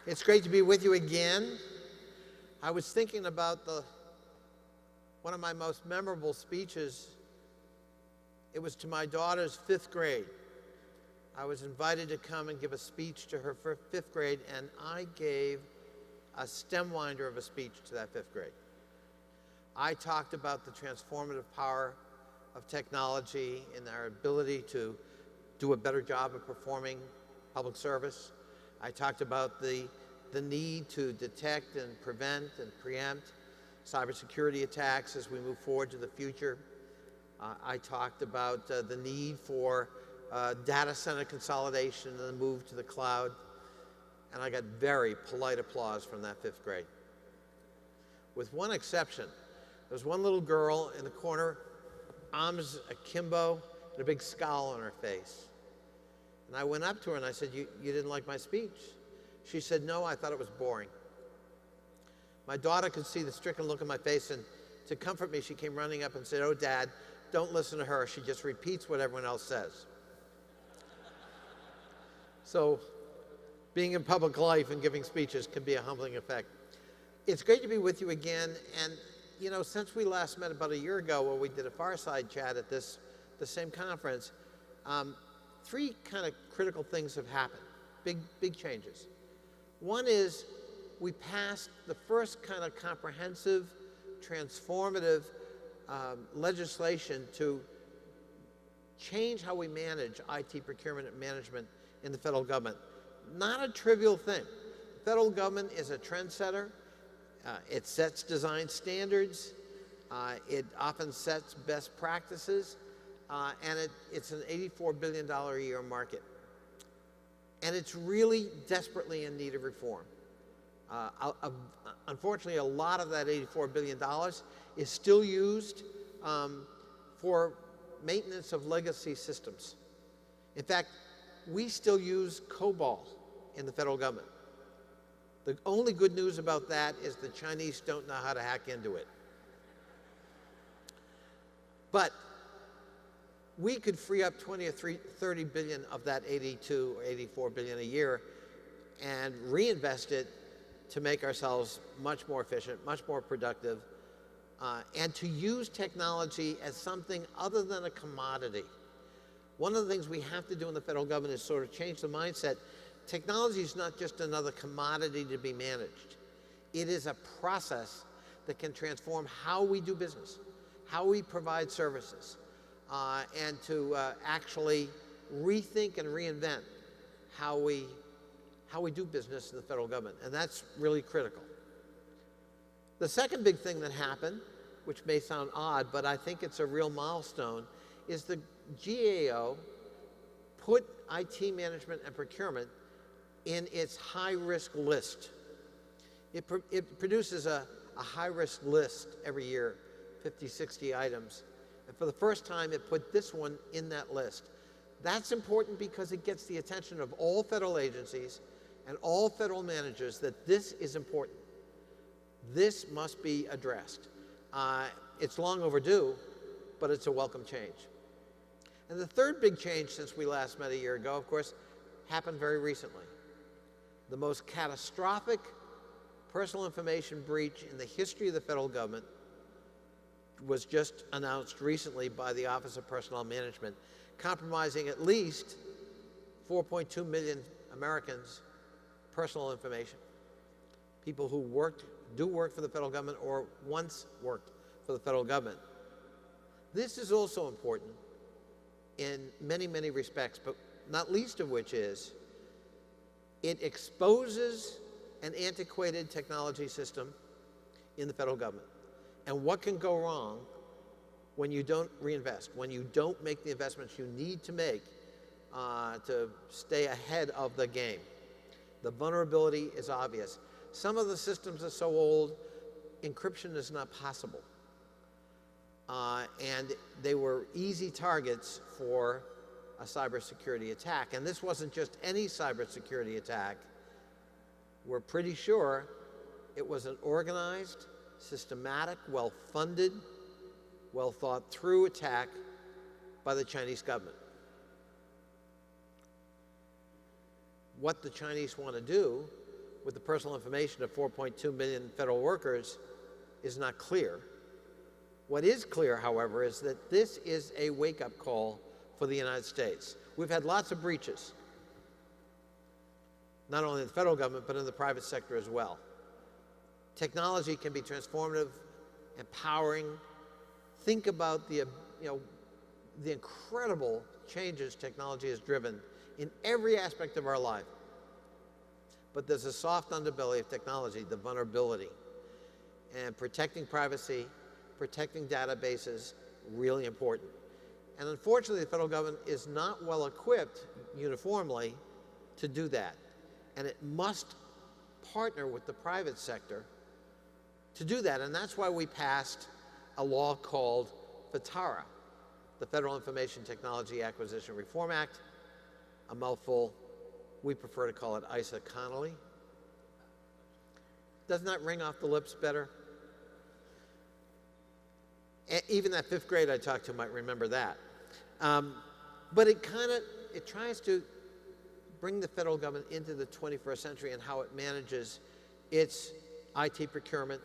It's great to be with you again. I was thinking about one of my most memorable speeches. It was to my daughter's 5th grade. I was invited to come and give a speech to her for 5th grade, and I gave a stem winder of a speech to that 5th grade. I talked about the transformative power of technology and our ability to do a better job of performing public service. I talked about the need to detect and prevent and preempt cybersecurity attacks as we move forward to the future. I talked about the need for data center consolidation and the move to the cloud. And I got very polite applause from that 5th grade. With one exception, there was one little girl in the corner, arms akimbo, and a big scowl on her face. And I went up to her and I said, you didn't like my speech? She said, no, I thought it was boring. My daughter could see the stricken look on my face, and to comfort me, she came running up and said, oh, Dad, don't listen to her. She just repeats what everyone else says. So being in public life and giving speeches can be a humbling effect. It's great to be with you again. And, you know, since we last met about a year ago where we did a fireside chat at the same conference, 3 kind of critical things have happened, big changes. One is we passed the first kind of comprehensive, transformative legislation to change how we manage IT procurement and management in the federal government. Not a trivial thing. The federal government is a trendsetter. It sets design standards. It often sets best practices. And it's an $84 billion a year market. And it's really desperately in need of reform. Unfortunately, a lot of that $84 billion is still used for maintenance of legacy systems. In fact, we still use COBOL in the federal government. The only good news about that is the Chinese don't know how to hack into it. But we could free up 20 or 30 billion of that 82 or 84 billion a year and reinvest it to make ourselves much more efficient, much more productive, and to use technology as something other than a commodity. One of the things we have to do in the federal government is sort of change the mindset. Technology is not just another commodity to be managed. It is a process that can transform how we do business, how we provide services, and to actually rethink and reinvent how we do business in the federal government. And that's really critical. The second big thing that happened, which may sound odd, but I think it's a real milestone, is the GAO put IT management and procurement in its high-risk list. It produces a high-risk list every year, 50, 60 items. And for the first time, it put this one in that list. That's important because it gets the attention of all federal agencies and all federal managers that this is important. This must be addressed. It's long overdue, but it's a welcome change. And the third big change since we last met a year ago, of course, happened very recently. The most catastrophic personal information breach in the history of the federal government was just announced recently by the Office of Personnel Management, compromising at least 4.2 million Americans' personal information. People who do work for the federal government or once worked for the federal government. This is also important in many, many respects, but not least of which is it exposes an antiquated technology system in the federal government. And what can go wrong when you don't reinvest, when you don't make the investments you need to make to stay ahead of the game. The vulnerability is obvious. Some of the systems are so old, encryption is not possible. And they were easy targets for a cybersecurity attack. And this wasn't just any cybersecurity attack. We're pretty sure it was an organized, systematic, well-funded, well-thought-through attack by the Chinese government. What the Chinese want to do with the personal information of 4.2 million federal workers is not clear. What is clear, however, is that this is a wake-up call for the United States. We've had lots of breaches, not only in the federal government, but in the private sector as well. Technology can be transformative, empowering. Think about the incredible changes technology has driven in every aspect of our life. But there's a soft underbelly of technology, the vulnerability. And protecting privacy, protecting databases, really important. And unfortunately, the federal government is not well equipped uniformly to do that. And it must partner with the private sector to do that. And that's why we passed a law called FITARA, the Federal Information Technology Acquisition Reform Act, a mouthful. We prefer to call it ISA Connolly. Doesn't that ring off the lips better? Even that fifth grade I talked to might remember that. But it tries to bring the federal government into the 21st century and how it manages its IT procurement,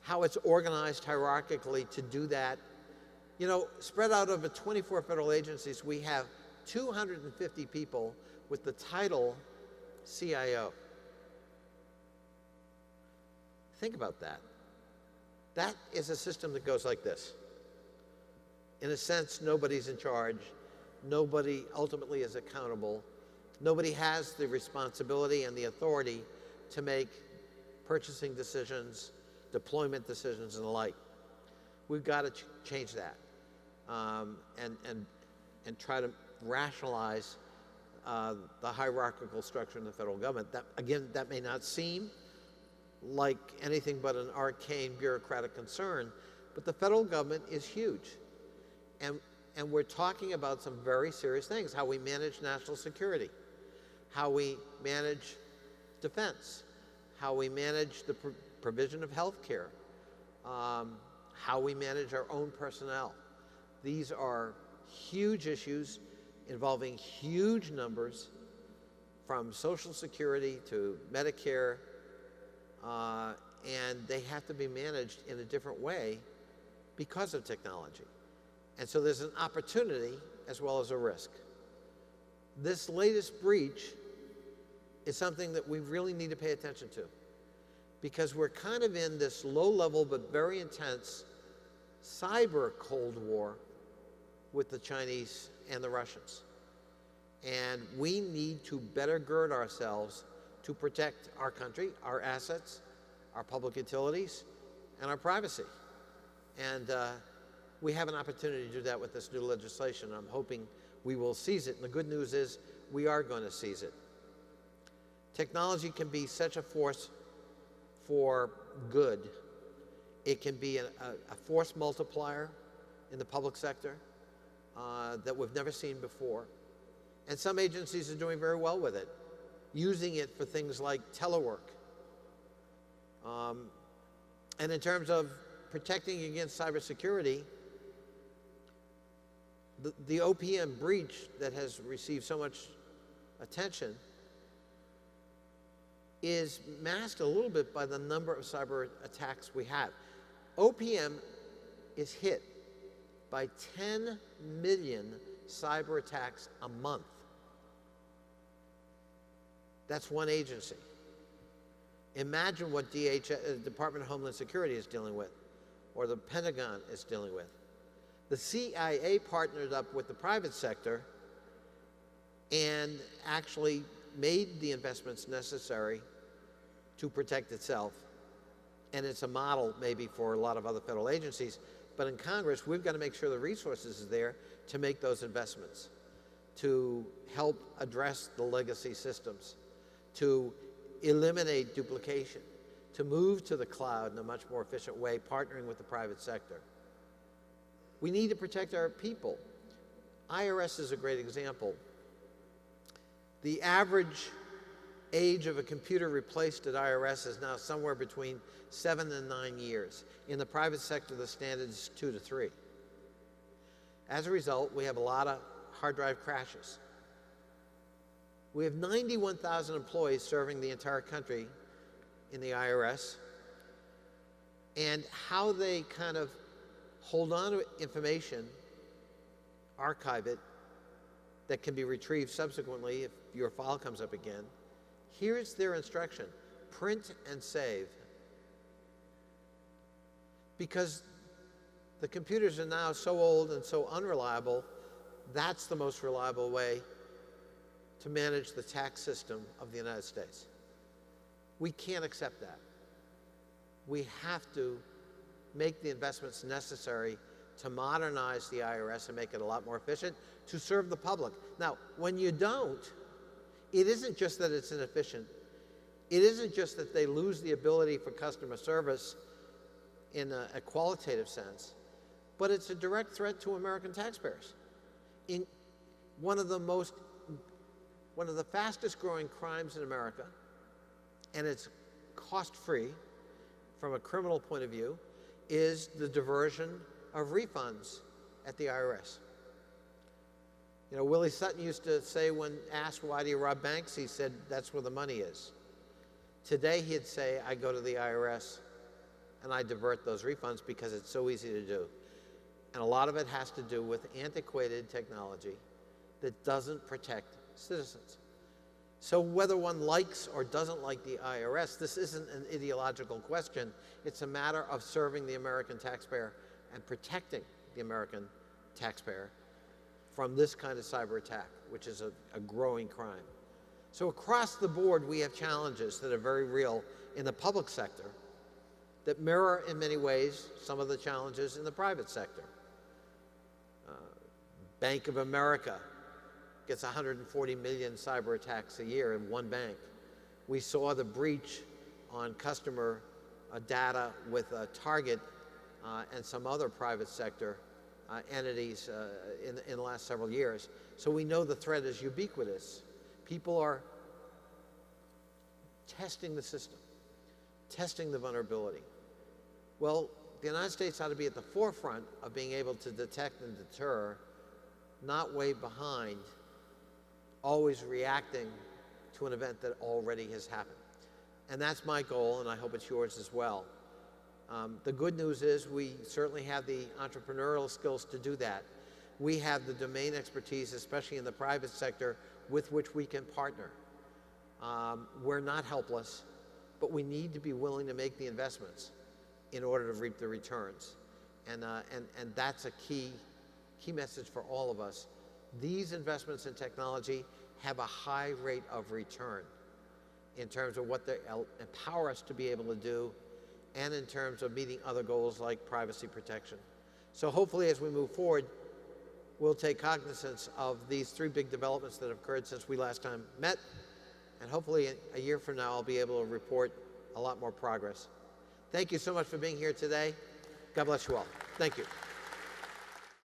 how it's organized hierarchically to do that. You know, spread out over 24 federal agencies, we have 250 people with the title CIO. Think about that. That is a system that goes like this. In a sense, nobody's in charge. Nobody ultimately is accountable. Nobody has the responsibility and the authority to make purchasing decisions, deployment decisions, and the like. We've got to change that and try to rationalize the hierarchical structure in the federal government. That, again, that may not seem like anything but an arcane bureaucratic concern, but the federal government is huge. And we're talking about some very serious things: how we manage national security, how we manage defense, how we manage the provision of health care, how we manage our own personnel. These are huge issues involving huge numbers, from Social Security to Medicare, and they have to be managed in a different way because of technology. And so there's an opportunity as well as a risk. This latest breach is something that we really need to pay attention to, because we're kind of in this low-level but very intense cyber Cold War with the Chinese and the Russians. And we need to better gird ourselves to protect our country, our assets, our public utilities, and our privacy. And we have an opportunity to do that with this new legislation. I'm hoping we will seize it. And the good news is we are going to seize it. Technology can be such a force for good. It can be a force multiplier in the public sector that we've never seen before. And some agencies are doing very well with it, using it for things like telework. And in terms of protecting against cybersecurity, the OPM breach that has received so much attention is masked a little bit by the number of cyber attacks we have. OPM is hit by 10 million cyber attacks a month. That's one agency. Imagine what Department of Homeland Security is dealing with, or the Pentagon is dealing with. The CIA partnered up with the private sector and actually made the investments necessary to protect itself. And it's a model maybe for a lot of other federal agencies. But in Congress, we've got to make sure the resources are there to make those investments, to help address the legacy systems, to eliminate duplication, to move to the cloud in a much more efficient way, partnering with the private sector. We need to protect our people. IRS is a great example. The average age of a computer replaced at IRS is now somewhere between 7 and 9 years. In the private sector, the standard is 2 to 3. As a result, we have a lot of hard drive crashes. We have 91,000 employees serving the entire country in the IRS, and how they kind of hold on to information, archive it, that can be retrieved subsequently if your file comes up again. Here's their instruction: print and save. Because the computers are now so old and so unreliable, that's the most reliable way to manage the tax system of the United States. We can't accept that. We have to make the investments necessary to modernize the IRS and make it a lot more efficient to serve the public. Now, when you don't, it isn't just that it's inefficient. It isn't just that they lose the ability for customer service in a qualitative sense, but it's a direct threat to American taxpayers. In one of the fastest growing crimes in America, and it's cost-free from a criminal point of view, is the diversion of refunds at the IRS. You know, Willie Sutton used to say, when asked, why do you rob banks? He said, that's where the money is. Today, he'd say, I go to the IRS and I divert those refunds because it's so easy to do. And a lot of it has to do with antiquated technology that doesn't protect citizens. So whether one likes or doesn't like the IRS, this isn't an ideological question. It's a matter of serving the American taxpayer and protecting the American taxpayer from this kind of cyber attack, which is a growing crime. So across the board, we have challenges that are very real in the public sector that mirror in many ways some of the challenges in the private sector. Bank of America gets 140 million cyber attacks a year in one bank. We saw the breach on customer data with Target and some other private sector entities in the last several years. So we know the threat is ubiquitous. People are testing the system, testing the vulnerability. Well, the United States ought to be at the forefront of being able to detect and deter, not way behind, always reacting to an event that already has happened. And that's my goal, and I hope it's yours as well. The good news is we certainly have the entrepreneurial skills to do that. We have the domain expertise, especially in the private sector, with which we can partner. We're not helpless, but we need to be willing to make the investments in order to reap the returns. And that's a key message for all of us. These investments in technology have a high rate of return in terms of what they empower us to be able to do, and in terms of meeting other goals like privacy protection. So hopefully as we move forward, we'll take cognizance of these three big developments that have occurred since we last time met, and hopefully a year from now I'll be able to report a lot more progress. Thank you so much for being here today. God bless you all. Thank you.